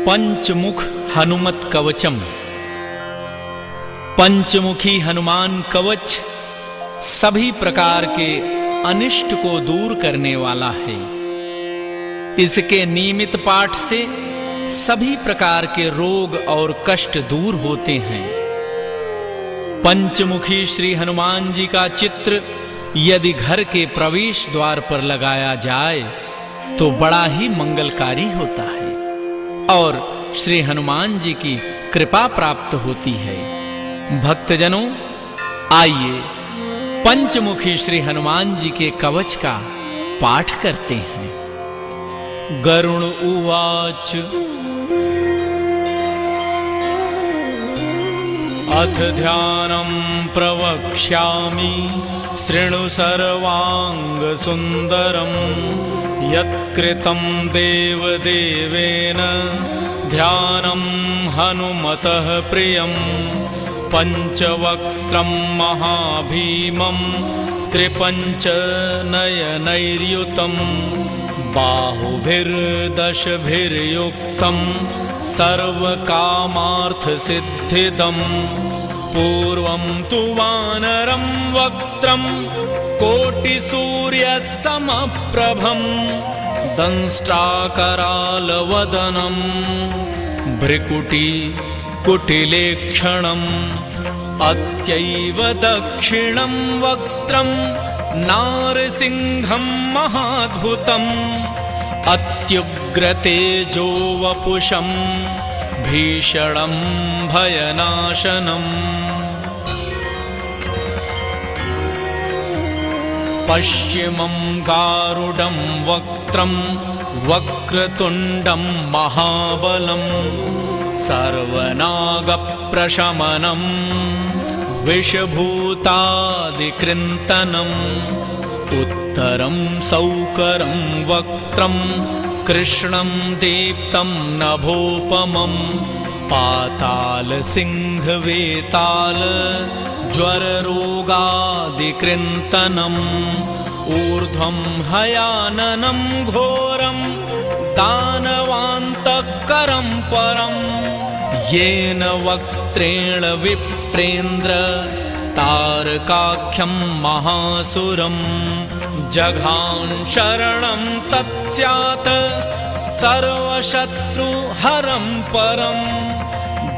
पंचमुख हनुमत कवचम। पंचमुखी हनुमान कवच सभी प्रकार के अनिष्ट को दूर करने वाला है। इसके नियमित पाठ से सभी प्रकार के रोग और कष्ट दूर होते हैं। पंचमुखी श्री हनुमान जी का चित्र यदि घर के प्रवेश द्वार पर लगाया जाए तो बड़ा ही मंगलकारी होता है और श्री हनुमान जी की कृपा प्राप्त होती है। भक्तजनों, आइए पंचमुखी श्री हनुमान जी के कवच का पाठ करते हैं। गरुण उवाच अथ ध्यानं प्रवक्ष्यामि शृणु सर्वांग सुंदरम यत्कृतं देवदेवेन ध्यानं हनुमतः प्रियं पंचवक्त्रं महाभीमं त्रिपंचनयनैर्युतं बाहुभिर्दशभिर्युक्तं सर्वकामार्थसिद्धिदं पूर्वं तु वानरं वक्त्रं कोटिसूर्यसमप्रभं दंष्ट्राकरालवदनं भ्रिकुटिकुटिलेक्षणम् अस्यैव दक्षिणं वक्त्रं नारसिंहं महाद्भुतम् अत्युग्रतेजो वपुषं भीषणं भयनाशनम् पश्चिमं गारुडं वक्त्रं वक्रतुण्डं महाबलं सर्वनागप्रशमनं विषभूतादिकृन्तनम् उत्तरं सौकरं वक्त्रं कृष्णं दीप्तं नभोपमं पातालसिंहवेताल ज्वररोगादिकृन्तनम् ऊर्ध्वं हयाननं घोरं दानवान्तकरं परं येन वक्त्रेण विप्रेन्द्र तारकाख्यं महासुरं जघान शरणं तत्स्यात् सर्वशत्रुहरं परं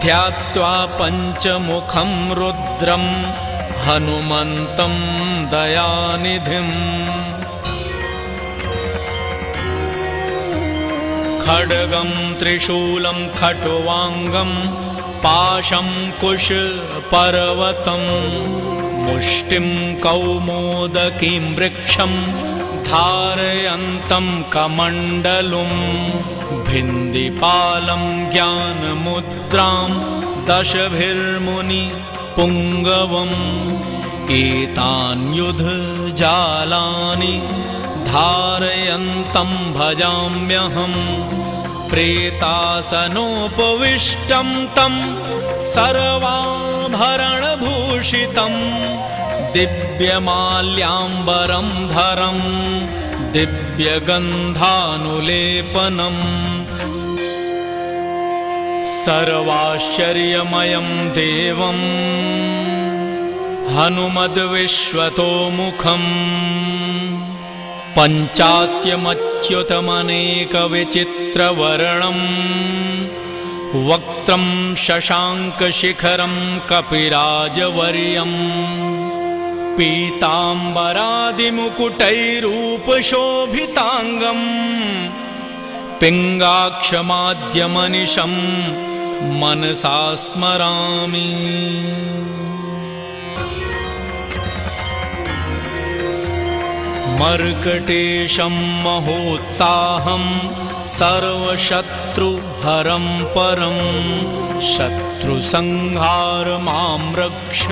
ध्यात्वा पंचमुखं रुद्रं हनुमन्तं दयानिधिम् खड्गं त्रिशूलं खट्वांगं पाशं कुशपर्वतं मुष्टिं कौमोदकीं वृक्षं धारयन्तं कमण्डलुं भिन्दिपालं ज्ञानमुद्रां दशभिर्मुनिपुङ्गवम् एतान्युधजालानि धारयन्तं भजाम्यहम् प्रेतासनोपविष्टं तं सर्वाभरणभूषितं दिव्यमाल्याम्बरं धरं दिव्यगन्धानुलेपनम् सर्वाश्चर्यमयं देवं हनुमद्विश्वतोमुखम् पञ्चास्यमच्युतमनेकविचित्रवर्णं वक्त्रं शशाङ्कशिखरं कपिराजवर्यं पीताम्बरादिमुकुटैरूपशोभिताङ्गं पिङ्गाक्षमाद्यमनिशं मनसा स्मरामि। मर्कटेशं महोत्साहं सर्वशत्रुहरं परं शत्रुसंहार मां रक्ष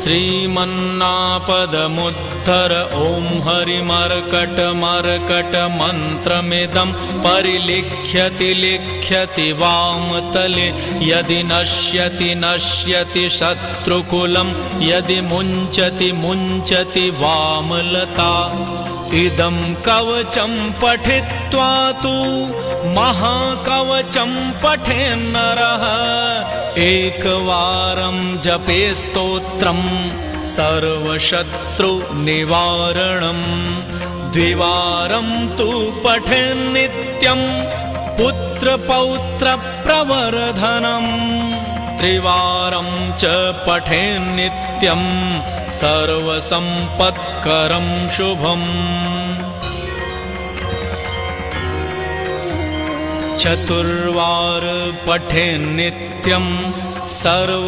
श्रीमन्नापदमुद्धर ॐ हरिमर्कटमर्कटमन्त्रमिदं परिलिख्यति लिख्यति वामतले यदि नश्यति नश्यति शत्रुकुलं यदि मुञ्चति मुञ्चति वामलता इदं कवचं पठित्वा तु महाकवचं पठेन्नरः एकवारं जपे स्तोत्रं सर्वशत्रुनिवारणं द्विवारं तु पठेन्नित्यं पुत्रपौत्रप्रवर्धनम् त्रिवारं च पठेन्नित्यं सर्वसम्पत्करं शुभम् चतुर्वार पठेन्नित्यं सर्वरोगनिवारणं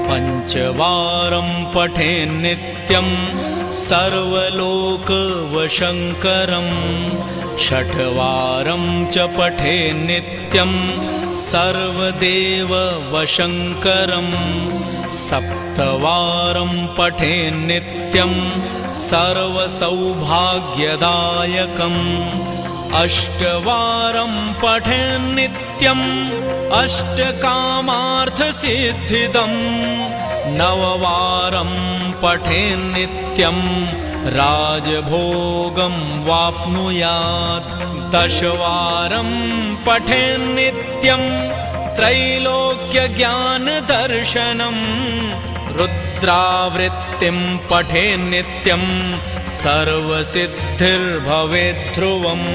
पंचवारं पठेन्नित्यं सर्वलोकवशङ्करं षट्वारं च पठेन्नित्यं सर्वदेववशङ्करं सप्तवारं पठेन्नित्यं सर्वसौभाग्यदायकम् अष्टवारं पठेन्नित्यं अष्टकामार्थसिद्धिदम् नववारं पठेन्नित्यं राजभोगं वाप्नुयात् दशवारं पठेन्नित्यं त्रैलोक्यज्ञानदर्शनं रुद्रावृत्तिं पठेन्नित्यं सर्वसिद्धिर्भवेत् ध्रुवम्